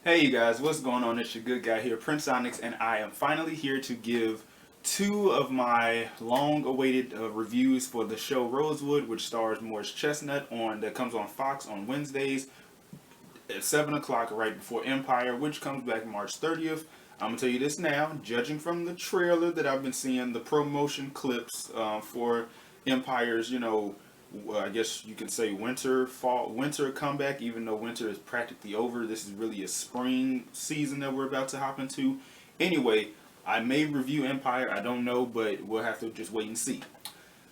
Hey you guys, what's going on? It's your good guy here, PrinceOnyx, and I am finally here to give two of my long-awaited reviews for the show Rosewood, which stars Morris Chestnut that comes on Fox on Wednesdays at 7 o'clock right before Empire, which comes back March 30th. I'm going to tell you this now, judging from the trailer that I've been seeing, the promotion clips for Empire's, I guess you can say winter comeback, even though winter is practically over. This is really a spring season that we're about to hop into. Anyway, I may review Empire, I don't know, but we'll have to just wait and see.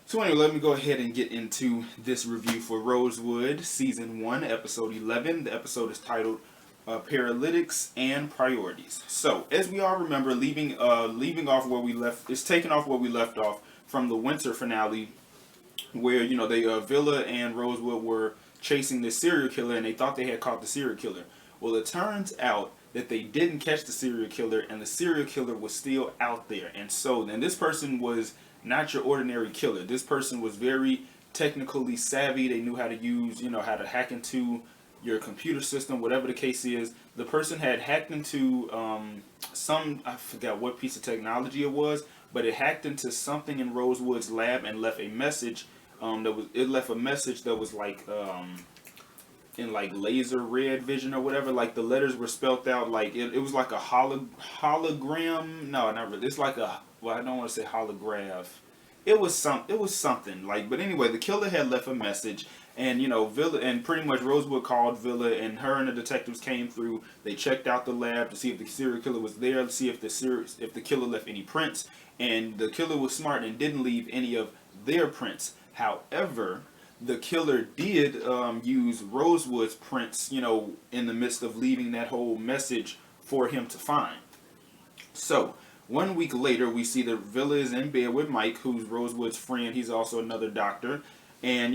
So anyway, let me go ahead and get into this review for Rosewood, Season 1, Episode 11. The episode is titled Paralytics and Priorities. So, as we all remember, leaving off where we left, it's taking off where we left off from the winter finale, where, Villa and Rosewood were chasing this serial killer, and they thought they had caught the serial killer. Well, it turns out that they didn't catch the serial killer, and the serial killer was still out there. And so, then this person was not your ordinary killer. This person was very technically savvy. They knew how to use, how to hack into your computer system, whatever the case is. The person had hacked into I forgot what piece of technology it was, but it hacked into something in Rosewood's lab and left a message. It left a message that was like in like laser red vision or whatever. Like the letters were spelt out like it was like a hologram. No, not really. It's like I don't want to say holograph. It was something like. But anyway, the killer had left a message, and Villa and pretty much Rosewood called Villa, and her and the detectives came through. They checked out the lab to see if the serial killer was there, to see if the killer left any prints, and the killer was smart and didn't leave any of their prints. However, the killer did use Rosewood's prints, in the midst of leaving that whole message for him to find. So, 1 week later, we see that Villa is in bed with Mike, who's Rosewood's friend. He's also another doctor. And,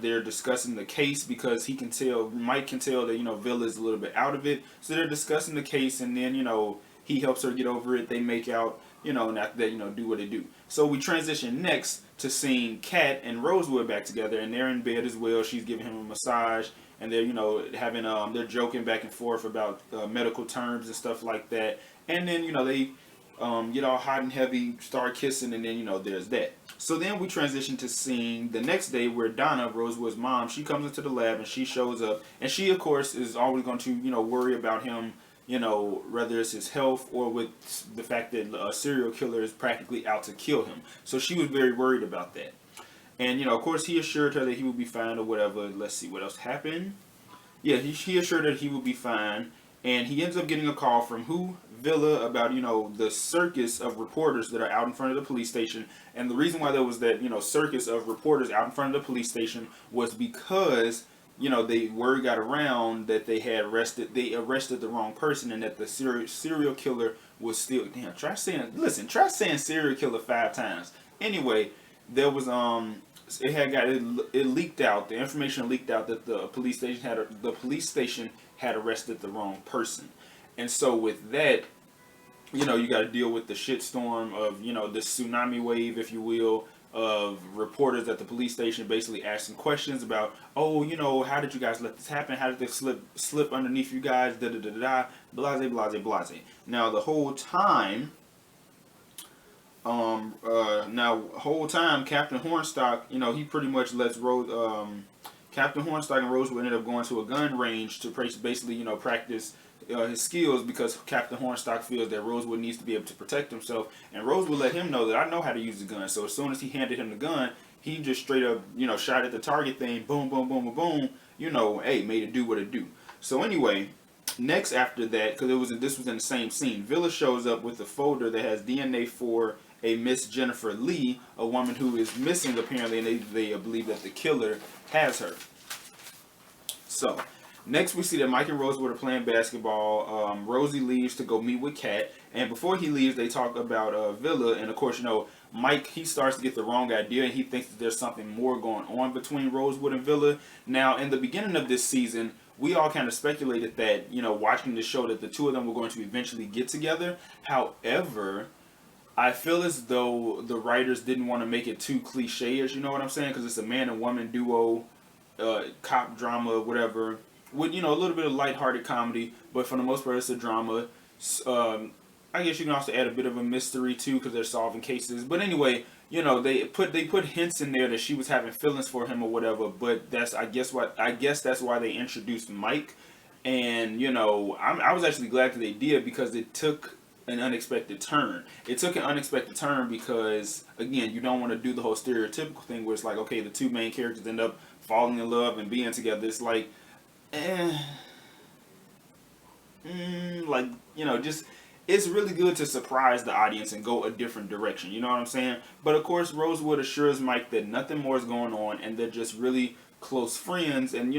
they're discussing the case because Mike can tell that, Villa is a little bit out of it. So they're discussing the case, and then, he helps her get over it. They make out, and after that, do what they do. So we transition next to seeing Kat and Rosewood back together, and they're in bed as well. She's giving him a massage, and they're, having, they're joking back and forth about medical terms and stuff like that. And then, they get all hot and heavy, start kissing, and then, there's that. So then we transition to seeing the next day where Donna, Rosewood's mom, she comes into the lab and she shows up. And she, of course, is always going to, worry about him, whether it's his health or with the fact that a serial killer is practically out to kill him. So she was very worried about that. And, of course, he assured her that he would be fine or whatever. Let's see what else happened. Yeah, he assured her that he would be fine. And he ends up getting a call from who? Villa, about, the circus of reporters that are out in front of the police station. And the reason why there was that, circus of reporters out in front of the police station was because, the word got around that they arrested the wrong person, and that the serial killer was still, try saying serial killer 5 times. Anyway, there was, it leaked out, the information leaked out that the police station had arrested the wrong person. And so with that, you got to deal with the shitstorm of, this tsunami wave, if you will, of reporters at the police station basically asking questions about, oh, how did you guys let this happen? How did this slip underneath you guys? Da da da da. Blase, blase, blase. Now the whole time, Captain Hornstock, he pretty much lets Captain Hornstock and Rosewood ended up going to a gun range to basically, practice his skills, because Captain Hornstock feels that Rosewood needs to be able to protect himself, and Rosewood let him know that I know how to use the gun. So as soon as he handed him the gun, he just straight up, shot at the target thing, boom, boom, boom, boom, boom, made it do what it do. So anyway, next after that, because this was in the same scene, Villa shows up with a folder that has DNA for a Miss Jennifer Lee, a woman who is missing apparently, and they believe that the killer has her. So, next we see that Mike and Rosewood are playing basketball. Rosie leaves to go meet with Kat, and before he leaves, they talk about Villa, and of course, Mike, he starts to get the wrong idea, and he thinks that there's something more going on between Rosewood and Villa. Now, in the beginning of this season, we all kind of speculated that, watching the show, that the two of them were going to eventually get together. However, I feel as though the writers didn't want to make it too cliche-ish, you know what I'm saying? Because it's a man and woman duo, cop drama, whatever, with a little bit of lighthearted comedy, but for the most part it's a drama. I guess you can also add a bit of a mystery too because they're solving cases. But anyway, they put hints in there that she was having feelings for him or whatever. But I guess that's why they introduced Mike. And I was actually glad that they did because it took an unexpected turn. It took an unexpected turn because again, you don't want to do the whole stereotypical thing where it's like, okay, the two main characters end up falling in love and being together. It's like, just it's really good to surprise the audience and go a different direction. You know what I'm saying? But of course, Rosewood assures Mike that nothing more is going on and they're just really close friends, and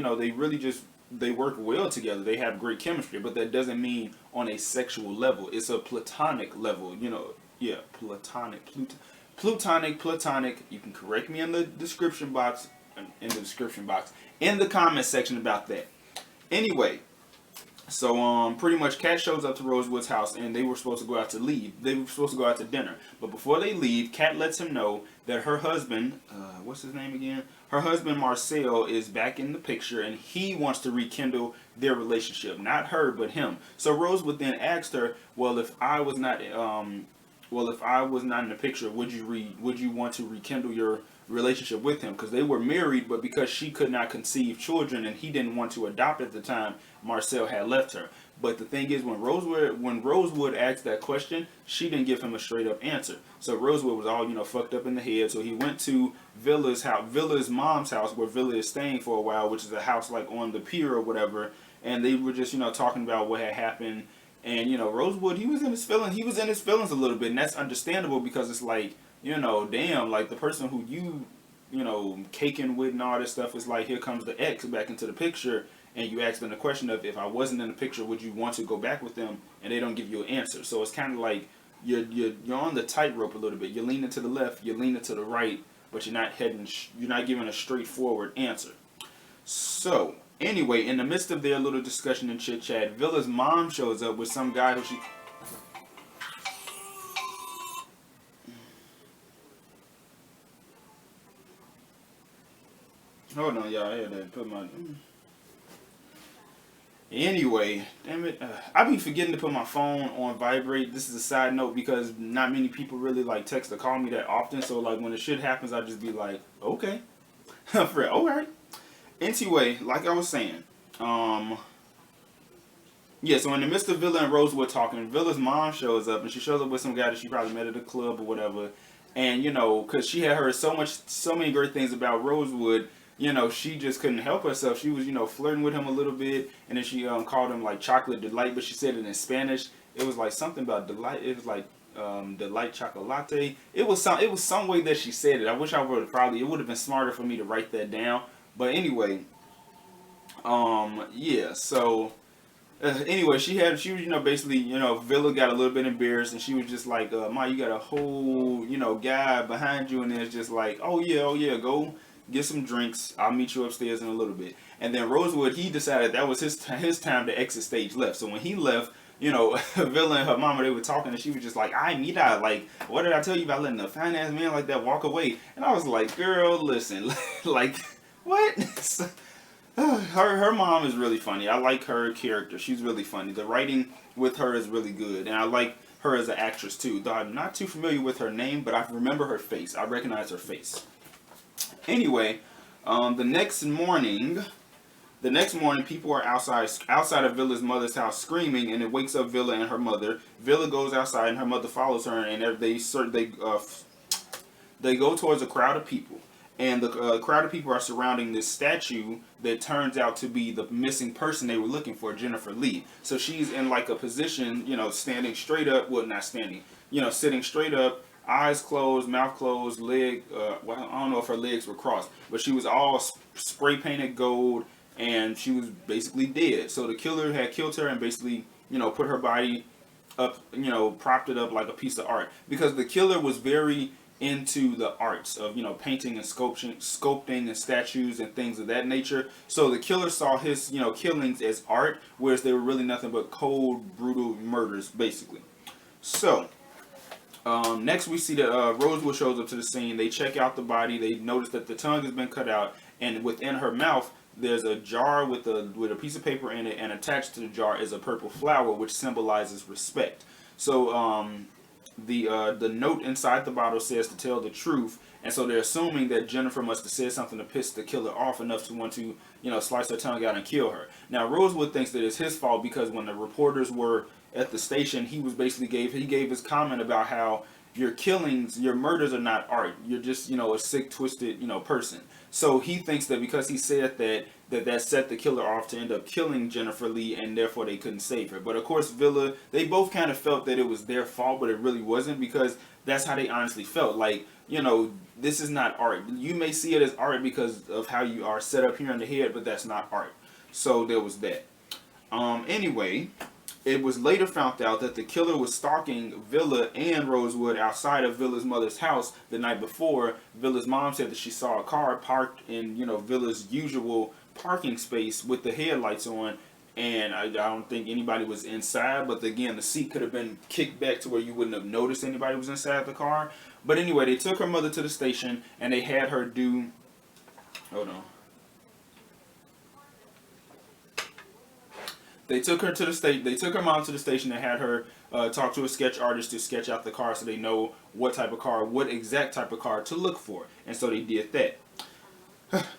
they work well together. They have great chemistry, but that doesn't mean on a sexual level. It's a platonic level. Yeah, platonic. You can correct me in the description box. In the comment section about that. Anyway. So pretty much Kat shows up to Rosewood's house and they were supposed to go out to dinner. But before they leave, Kat lets him know that her husband, what's his name again? Her husband Marcel is back in the picture and he wants to rekindle their relationship. Not her, but him. So Rosewood then asked her, well, if I was not in the picture, would you want to rekindle your relationship with him? Because they were married, but because she could not conceive children and he didn't want to adopt at the time, Marcel had left her. But the thing is, when Rosewood asked that question, she didn't give him a straight up answer. So Rosewood was all fucked up in the head. So he went to Villa's mom's house, where Villa is staying for a while, which is a house like on the pier or whatever. And they were just talking about what had happened. And Rosewood, he was in his feelings a little bit, and that's understandable because it's like, damn, like the person who caking with and all this stuff is like, here comes the ex back into the picture, and you ask them the question of, if I wasn't in the picture, would you want to go back with them? And they don't give you an answer. So it's kind of like you're on the tightrope a little bit. You're leaning to the left, you're leaning to the right, but you're not giving a straightforward answer. So anyway, in the midst of their little discussion and chit chat, Villa's mom shows up with some guy who she. Hold on, y'all. I had to put my. Anyway, damn it. I be forgetting to put my phone on vibrate. This is a side note because not many people really like text or call me that often. So like when the shit happens, I just be like, okay. Alright. Anyway, like I was saying, yeah, so in the midst of Villa and Rosewood talking, Villa's mom shows up, and she shows up with some guy that she probably met at a club or whatever. And, because she had heard so many great things about Rosewood, she just couldn't help herself. She was, flirting with him a little bit, and then she called him like chocolate delight, but she said it in Spanish. It was like something about delight. It was like delight chocolate. It was some way that she said it. I wish I would have it would have been smarter for me to write that down. But anyway, yeah. So anyway, she was basically Villa got a little bit embarrassed, and she was just like, Ma, you got a whole guy behind you, and it's just like, oh yeah, go get some drinks. I'll meet you upstairs in a little bit. And then Rosewood, he decided that was his time to exit stage left. So when he left, Villa and her mama, they were talking, and she was just like, mira, like, what did I tell you about letting a fine-ass man like that walk away? And I was like, girl, listen, like, what? Her mom is really funny. I like her character. She's really funny. The writing with her is really good. And I like her as an actress, too. Though I'm not too familiar with her name, but I remember her face. I recognize her face. Anyway, the next morning, people are outside of Villa's mother's house screaming, and it wakes up Villa and her mother. Villa goes outside, and her mother follows her, and they go towards a crowd of people. And the crowd of people are surrounding this statue that turns out to be the missing person they were looking for, Jennifer Lee. So she's in like a position, standing straight up. Well, not standing, sitting straight up, eyes closed, mouth closed, I don't know if her legs were crossed, but she was all spray painted gold, and she was basically dead. So the killer had killed her and basically, put her body up, propped it up like a piece of art, because the killer was very into the arts of painting and sculpting and statues and things of that nature. So the killer saw his killings as art, whereas they were really nothing but cold, brutal murders, basically. So next we see that Rosewood shows up to the scene. They check out the body. They notice that the tongue has been cut out, and within her mouth there's a jar with a piece of paper in it, and attached to the jar is a purple flower, which symbolizes respect. So the note inside the bottle says to tell the truth, and so they're assuming that Jennifer must have said something to piss the killer off enough to want to, slice her tongue out and kill her. Now Rosewood thinks that it's his fault because when the reporters were at the station, he was basically gave his comment about how your killings, your murders are not art. You're just, a sick, twisted, person. So he thinks that because he said that set the killer off to end up killing Jennifer Lee, and therefore they couldn't save her. But of course, Villa, they both kind of felt that it was their fault, but it really wasn't, because that's how they honestly felt. Like, this is not art. You may see it as art because of how you are set up here in the head, but that's not art. So there was that. Anyway, it was later found out that the killer was stalking Villa and Rosewood outside of Villa's mother's house the night before. Villa's mom said that she saw a car parked in, Villa's usual parking space with the headlights on, and I don't think anybody was inside, but again, the seat could have been kicked back to where you wouldn't have noticed anybody was inside the car. But anyway, they took her mother to the station, and they had her do... Hold on. They took her to the state. They took her mom to the station and had her talk to a sketch artist to sketch out the car, so they know what exact type of car to look for. And so they did that.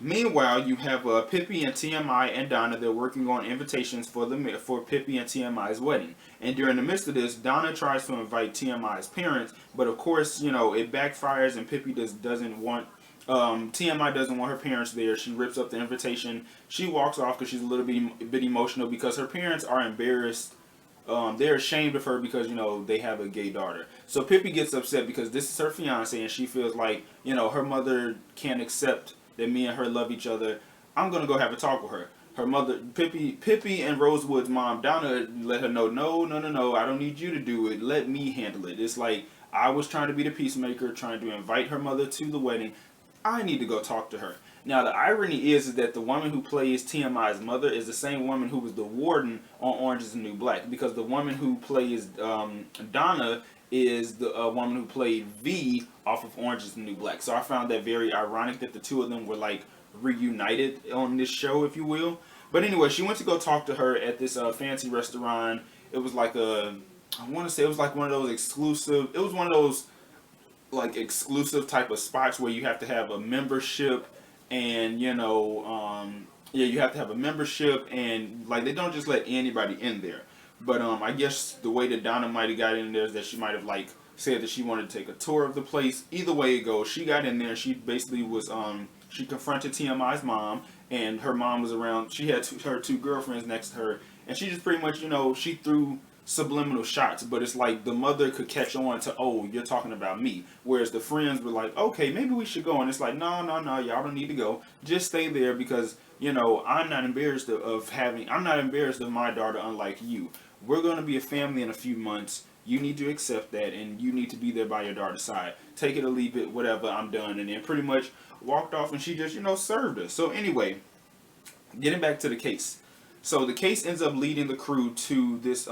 Meanwhile, you have Pippi and TMI and Donna. They're working on invitations for Pippi and TMI's wedding. And during the midst of this, Donna tries to invite TMI's parents, but of course, it backfires, and Pippi doesn't want. TMI doesn't want her parents there. She rips up the invitation. She walks off because she's a little bit emotional because her parents are embarrassed. They're ashamed of her because, they have a gay daughter. So Pippi gets upset because this is her fiance, and she feels like, her mother can't accept that me and her love each other. I'm going to go have a talk with her. Her mother, Pippi and Rosewood's mom, Donna, let her know, no, I don't need you to do it. Let me handle it. It's like, I was trying to be the peacemaker, trying to invite her mother to the wedding. I need to go talk to her. Now, the irony is that the woman who plays TMI's mother is the same woman who was the warden on Orange is the New Black, because the woman who plays Donna is the woman who played V off of Orange is the New Black. So I found that very ironic that the two of them were like reunited on this show, if you will. But anyway, she went to go talk to her at this fancy restaurant. It was like I want to say it was like one of those exclusive, it was one of those like exclusive type of spots where you have to have a membership, and you have to have a membership, and like they don't just let anybody in there. But I guess the way that Donna might have got in there is that she might have like said that she wanted to take a tour of the place. Either way it goes, she got in there. She basically was she confronted TMI's mom, and her mom was around. She had her two girlfriends next to her, and she just pretty much she threw subliminal shots, but it's like the mother could catch on to, oh, you're talking about me, whereas the friends were like, okay, maybe we should go, and it's like, no, y'all don't need to go, just stay there, because I'm not embarrassed of my daughter, unlike you. We're going to be a family in a few months. You need to accept that, and you need to be there by your daughter's side. Take it or leave it, whatever, I'm done. And then pretty much walked off, and she just served her. So anyway, getting back to the case. So the case ends up leading the crew to this,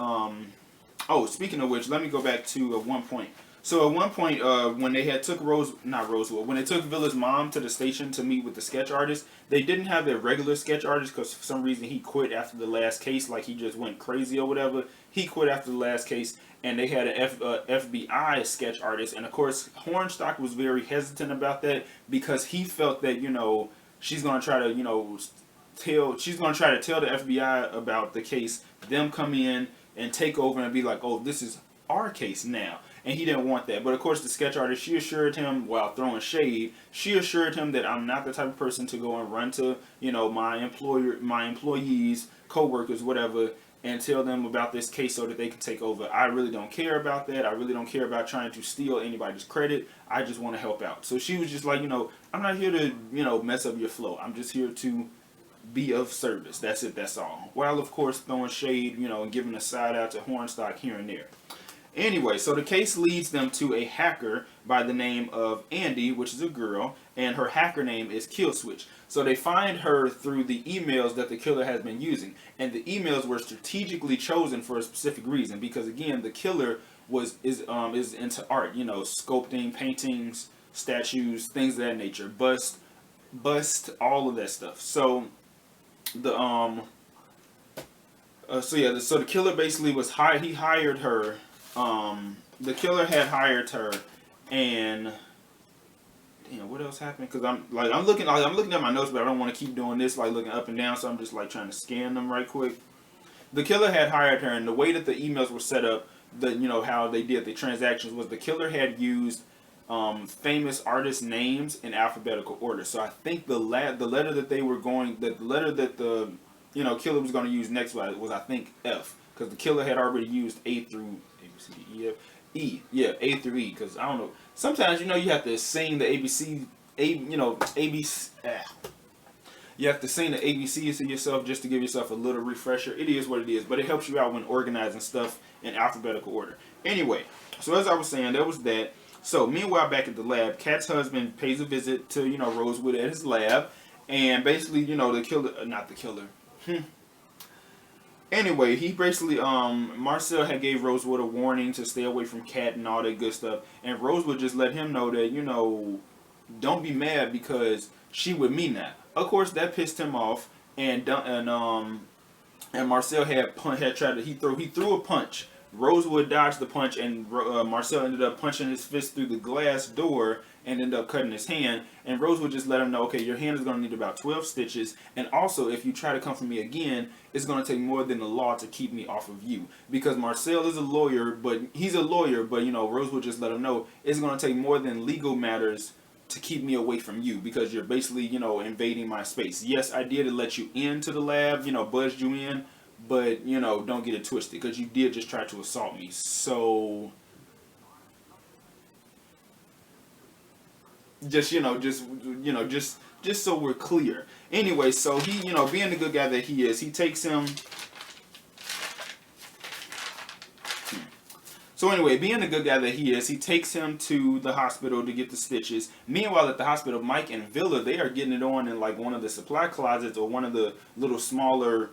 speaking of which, let me go back to one point. So at one point, when they had took when they took Villa's mom to the station to meet with the sketch artist, they didn't have their regular sketch artist because for some reason he quit after the last case, like he just went crazy or whatever. He quit after the last case, and they had an FBI sketch artist, and of course Hornstock was very hesitant about that because he felt that she's gonna try to tell the FBI about the case, them come in and take over and be like, oh, this is our case now. And he didn't want that. But of course the sketch artist, she assured him, while throwing shade, she assured him that I'm not the type of person to go and run to, my employees, co-workers, whatever, and tell them about this case so that they can take over. I really don't care about that. I really don't care about trying to steal anybody's credit. I just want to help out. So she was just like, I'm not here to, mess up your flow. I'm just here to be of service. That's it. That's all. While of course throwing shade, and giving a side out to Hornstock here and there. Anyway, so the case leads them to a hacker by the name of Andy, which is a girl, and her hacker name is Killswitch. So they find her through the emails that the killer has been using, and the emails were strategically chosen for a specific reason because again, the killer is into art, sculpting, paintings, statues, things of that nature, bust, all of that stuff. So the so yeah, so the killer basically was hired. He hired her. The killer had hired her, and damn, what else happened? Because I'm looking at my notes, but I don't want to keep doing this like looking up and down. So I'm just like trying to scan them right quick. The killer had hired her, and the way that the emails were set up, how they did the transactions was the killer had used famous artist names in alphabetical order. So I think the letter that they were going, the letter that the killer was going to use next was I think F, because the killer had already used A through A B C D E F E. Yeah, A through E. Because I don't know. Sometimes you have to sing the ABC ABC. You have to sing the ABCs to yourself just to give yourself a little refresher. It is what it is, but it helps you out when organizing stuff in alphabetical order. Anyway, so as I was saying, there was that. So meanwhile, back at the lab, Kat's husband pays a visit to Rosewood at his lab, and basically the killer, not the killer. Anyway, he basically Marcel had gave Rosewood a warning to stay away from Kat and all that good stuff, and Rosewood just let him know that don't be mad because she with me now. Of course, that pissed him off, and Marcel had tried to he threw a punch. Rosewood dodged the punch, and Marcel ended up punching his fist through the glass door and ended up cutting his hand. And Rosewood just let him know, okay, your hand is going to need about 12 stitches, and also if you try to come for me again, it's going to take more than the law to keep me off of you. Because Marcel is a lawyer, but Rosewood just let him know it's going to take more than legal matters to keep me away from you, because you're basically, invading my space. Yes, I did let you into the lab, buzzed you in, but, don't get it twisted, because you did just try to assault me. So, just so we're clear. Anyway, so he, being the good guy that he is, he takes him. So anyway, being the good guy that he is, he takes him to the hospital to get the stitches. Meanwhile, at the hospital, Mike and Villa, they are getting it on in like one of the supply closets or one of the little smaller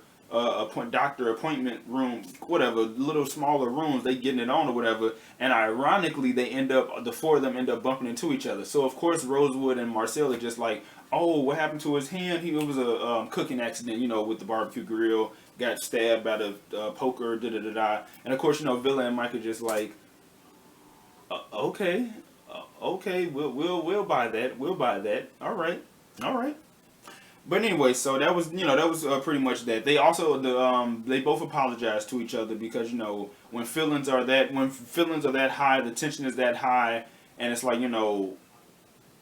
doctor appointment room, whatever, little smaller rooms. They getting it on or whatever. And ironically, the four of them end up bumping into each other. So of course, Rosewood and Marcel are just like, oh, what happened to his hand? It was a cooking accident, with the barbecue grill. Got stabbed by the poker, and of course, Villa and Mike are just like, okay, we'll buy that, all right. But anyway, so that was pretty much that. They also they both apologized to each other because when feelings are that high, the tension is that high, and it's like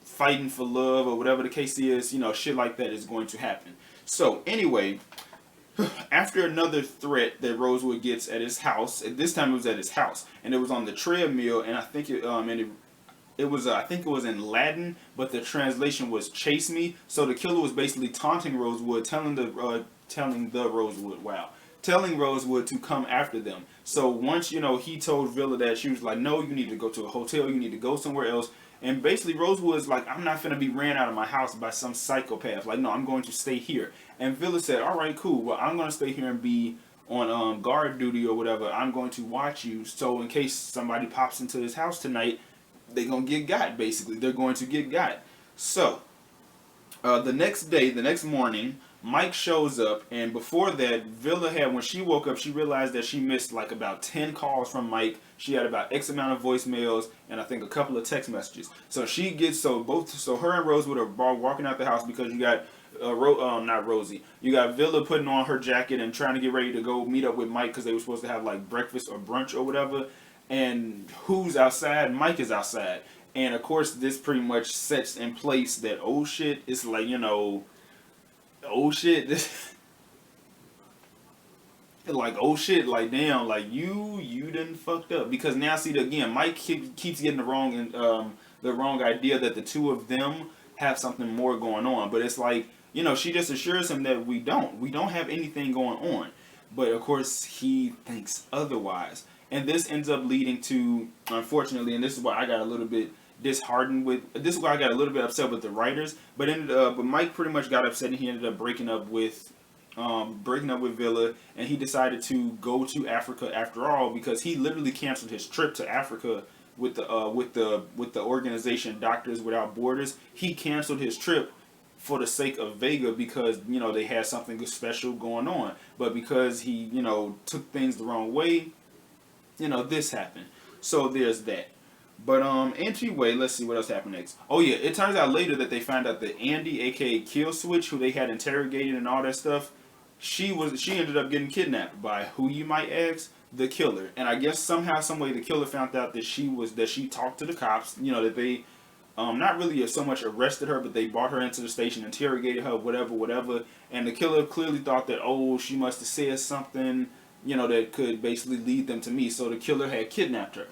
fighting for love or whatever the case is, shit like that is going to happen. So anyway, after another threat that Rosewood gets at his house, this time it was at his house, and it was on the treadmill, and I think it was in Latin, but the translation was "chase me." So the killer was basically taunting Rosewood, telling Rosewood to come after them. So once he told Villa that, she was like, "No, you need to go to a hotel. You need to go somewhere else." And basically Rosewood's like, "I'm not finna be ran out of my house by some psychopath. Like, no, I'm going to stay here." And Villa said, "All right, cool. Well, I'm gonna stay here and be on guard duty or whatever. I'm going to watch you. So in case somebody pops into this house tonight, they're gonna get got. Basically, they're going to get got." So the next morning, Mike shows up, and before that, when she woke up, she realized that she missed like about 10 calls from Mike. She had about X amount of voicemails, and I think a couple of text messages. So her and Rosewood are walking out the house because you got not Rosie. You got Villa putting on her jacket and trying to get ready to go meet up with Mike because they were supposed to have like breakfast or brunch or whatever. And who's outside? Mike is outside. And of course, this pretty much sets in place that, oh shit, it's like, oh shit, this like, oh shit, like, damn, like, you done fucked up. Because now, see, again, Mike keeps getting the wrong idea that the two of them have something more going on. But it's like, she just assures him that we don't have anything going on. But of course, he thinks otherwise. And this ends up leading to, unfortunately, and this is why I got a little bit disheartened with, this is why I got a little bit upset with the writers, but Mike pretty much got upset and he ended up breaking up with Villa, and he decided to go to Africa after all, because he literally canceled his trip to Africa with the organization Doctors Without Borders. He canceled his trip for the sake of Vega because, you know, they had something special going on. But because he, you know, took things the wrong way, you know, this happened. So there's that. But anyway, let's see what else happened next. Oh yeah, it turns out later that they found out that Andy, aka Kill Switch, who they had interrogated and all that stuff, she ended up getting kidnapped by who, you might ask? The killer. And I guess somehow, some way, the killer found out that she talked to the cops. You know, that they not really so much arrested her, but they brought her into the station, interrogated her, whatever. And the killer clearly thought that, oh, she must have said something, you know, that could basically lead them to me. So the killer had kidnapped her.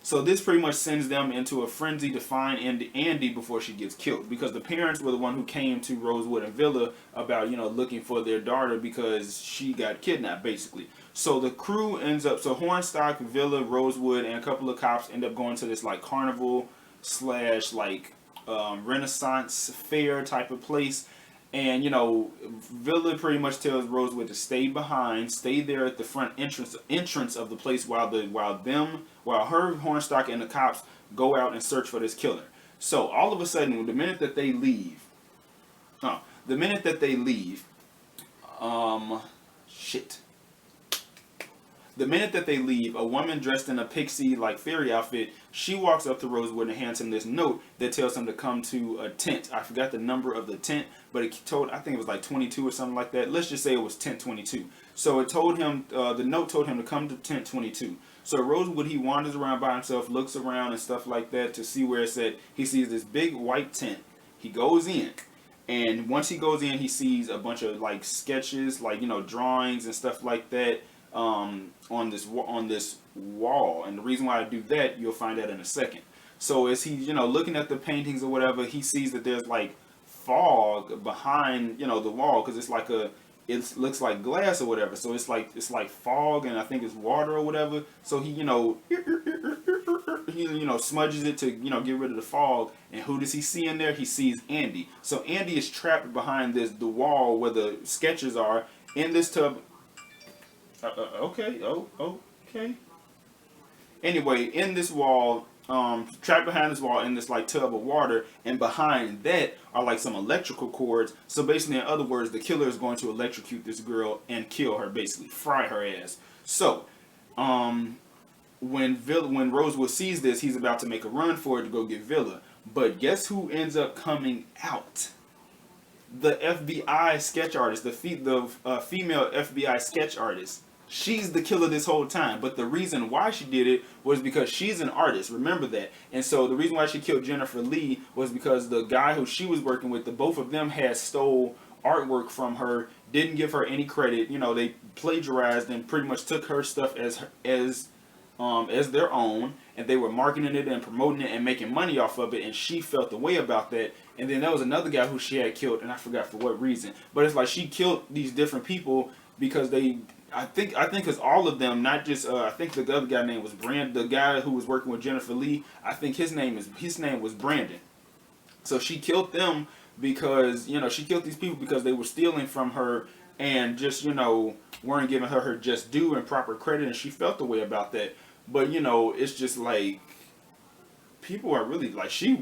So this pretty much sends them into a frenzy to find Andy before she gets killed, because the parents were the one who came to Rosewood and Villa about, you know, looking for their daughter because she got kidnapped, basically. So the crew ends up, so Hornstock, Villa, Rosewood, and a couple of cops end up going to this like carnival slash like Renaissance fair type of place. And, you know, Villa pretty much tells Rosewood to stay behind, stay there at the front entrance of the place while her, Hornstock, and the cops go out and search for this killer. So all of a sudden, the minute that they leave, shit. The minute that they leave, a woman dressed in a pixie like fairy outfit, she walks up to Rosewood and hands him this note that tells him to come to a tent. I forgot the number of the tent, but I think it was like 22 or something like that. Let's just say it was tent 22. So it told him, the note told him to come to tent 22. So Rosewood, he wanders around by himself, looks around and stuff like that to see where it's at. He sees this big white tent. He goes in. And once he goes in, he sees a bunch of like sketches, like, you know, drawings and stuff like that. On this wall, and the reason why I do that, you'll find out in a second. So as he's, you know, looking at the paintings or whatever, he sees that there's like fog behind, you know, the wall, because it looks like glass or whatever. So it's like fog, and I think it's water or whatever. So he, you know, smudges it to, you know, get rid of the fog. And who does he see in there? He sees Andy. So Andy is trapped behind the wall where the sketches are, in this tub. Okay. Anyway, in this wall, trapped behind this wall in this like tub of water, and behind that are like some electrical cords. So basically, in other words, the killer is going to electrocute this girl and kill her, basically fry her ass. So, when Rosewood sees this, he's about to make a run for it to go get Villa. But guess who ends up coming out? The FBI sketch artist, the female FBI sketch artist. She's the killer this whole time, but the reason why she did it was because she's an artist. Remember that. And so the reason why she killed Jennifer Lee was because the guy who she was working with, both of them had stole artwork from her, didn't give her any credit. You know, they plagiarized and pretty much took her stuff as their own, and they were marketing it and promoting it and making money off of it, and she felt the way about that. And then there was another guy who she had killed, and I forgot for what reason. But it's like she killed these different people because I think because all of them, not just I think the other guy name was the guy who was working with Jennifer Lee, I think his name was Brandon. So she killed them because, you know, she killed these people because they were stealing from her and just, you know, weren't giving her just due and proper credit, and she felt the way about that. But, you know, it's just like, people are really like, she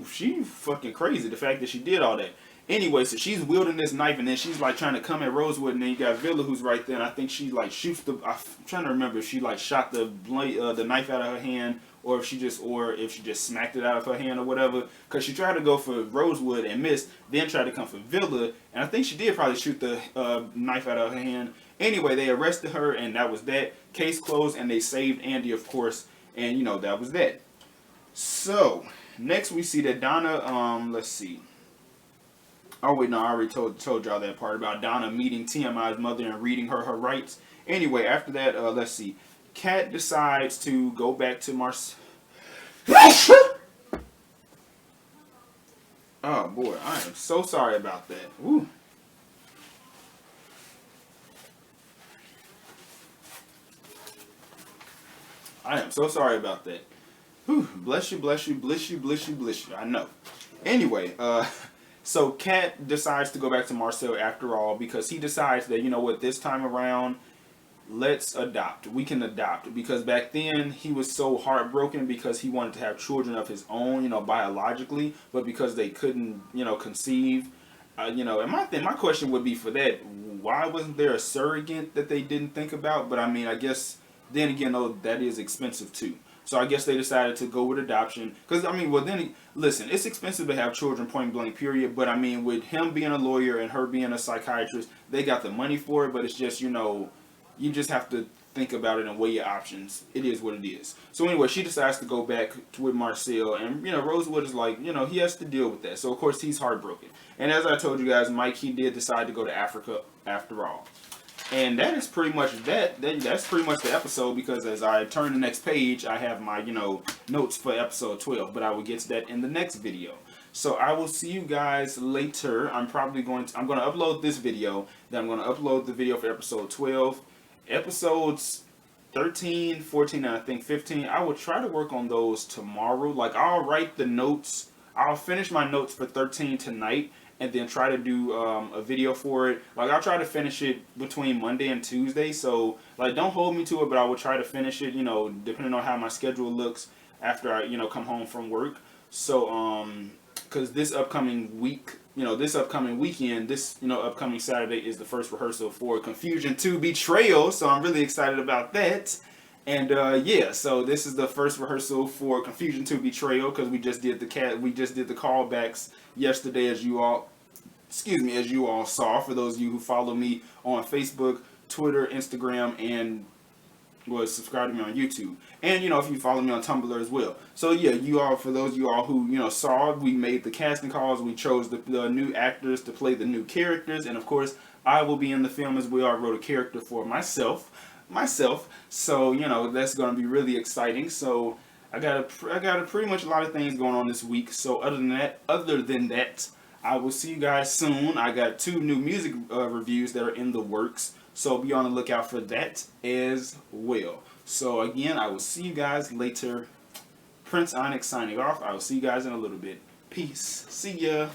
fucking crazy, the fact that she did all that. Anyway, so she's wielding this knife, and then she's like trying to come at Rosewood, and then you got Villa who's right there, and I think she like shoots I'm trying to remember if she like shot the knife out of her hand, or if she just smacked it out of her hand or whatever, because she tried to go for Rosewood and missed, then tried to come for Villa, and I think she did probably shoot the knife out of her hand. Anyway, they arrested her, and that was that. Case closed, and they saved Andy, of course, and, you know, that was that. So next we see that Donna, let's see. Oh wait, no, I already told y'all that part about Donna meeting TMI's mother and reading her rights. Anyway, after that, let's see. Kat decides to go back to Oh boy, I am so sorry about that. Woo. I am so sorry about that. Whew. Bless you, bless you, bless you, bless you, bless you. I know. Anyway, so Kat decides to go back to Marcel after all, because he decides that, you know what, this time around, let's adopt. We can adopt. Because back then, he was so heartbroken because he wanted to have children of his own, you know, biologically, but because they couldn't, you know, conceive, You know, and my question would be for that, why wasn't there a surrogate that they didn't think about? But I mean, I guess then again, though, that is expensive too. So I guess they decided to go with adoption. Because, I mean, well, then, listen, it's expensive to have children, point blank, period. But, I mean, with him being a lawyer and her being a psychiatrist, they got the money for it. But it's just, you know, you just have to think about it and weigh your options. It is what it is. So, anyway, she decides to go back with Marcel. And, you know, Rosewood is like, you know, he has to deal with that. So, of course, he's heartbroken. And as I told you guys, Mike, he did decide to go to Africa after all. And that is pretty much that. That's pretty much the episode, because as I turn the next page, I have my, you know, notes for episode 12. But I will get to that in the next video. So I will see you guys later. I'm going to upload this video. Then I'm going to upload the video for episode 12. Episodes 13, 14, and I think 15. I will try to work on those tomorrow. Like, I'll write the notes. I'll finish my notes for 13 tonight. And then try to do a video for it. Like, I'll try to finish it between Monday and Tuesday. So, like, don't hold me to it, but I will try to finish it, you know, depending on how my schedule looks after I, you know, come home from work. So, because this upcoming week, you know, this upcoming weekend, this, you know, upcoming Saturday is the first rehearsal for Confusion 2 Betrayal. So, I'm really excited about that. And yeah, so this is the first rehearsal for Confusion 2 Betrayal, because we just did the callbacks yesterday, as you all saw. For those of you who follow me on Facebook, Twitter, Instagram, and subscribe to me on YouTube. And, you know, if you follow me on Tumblr as well. So yeah, for those of you all who, you know, saw, we made the casting calls. We chose the new actors to play the new characters, and of course, I will be in the film as well. I wrote a character for myself. So, you know, that's going to be really exciting. So I got pretty much a lot of things going on this week. So other than that, I will see you guys soon. I got 2 new music reviews that are in the works. So be on the lookout for that as well. So again, I will see you guys later. PrinceOnyx signing off. I will see you guys in a little bit. Peace. See ya.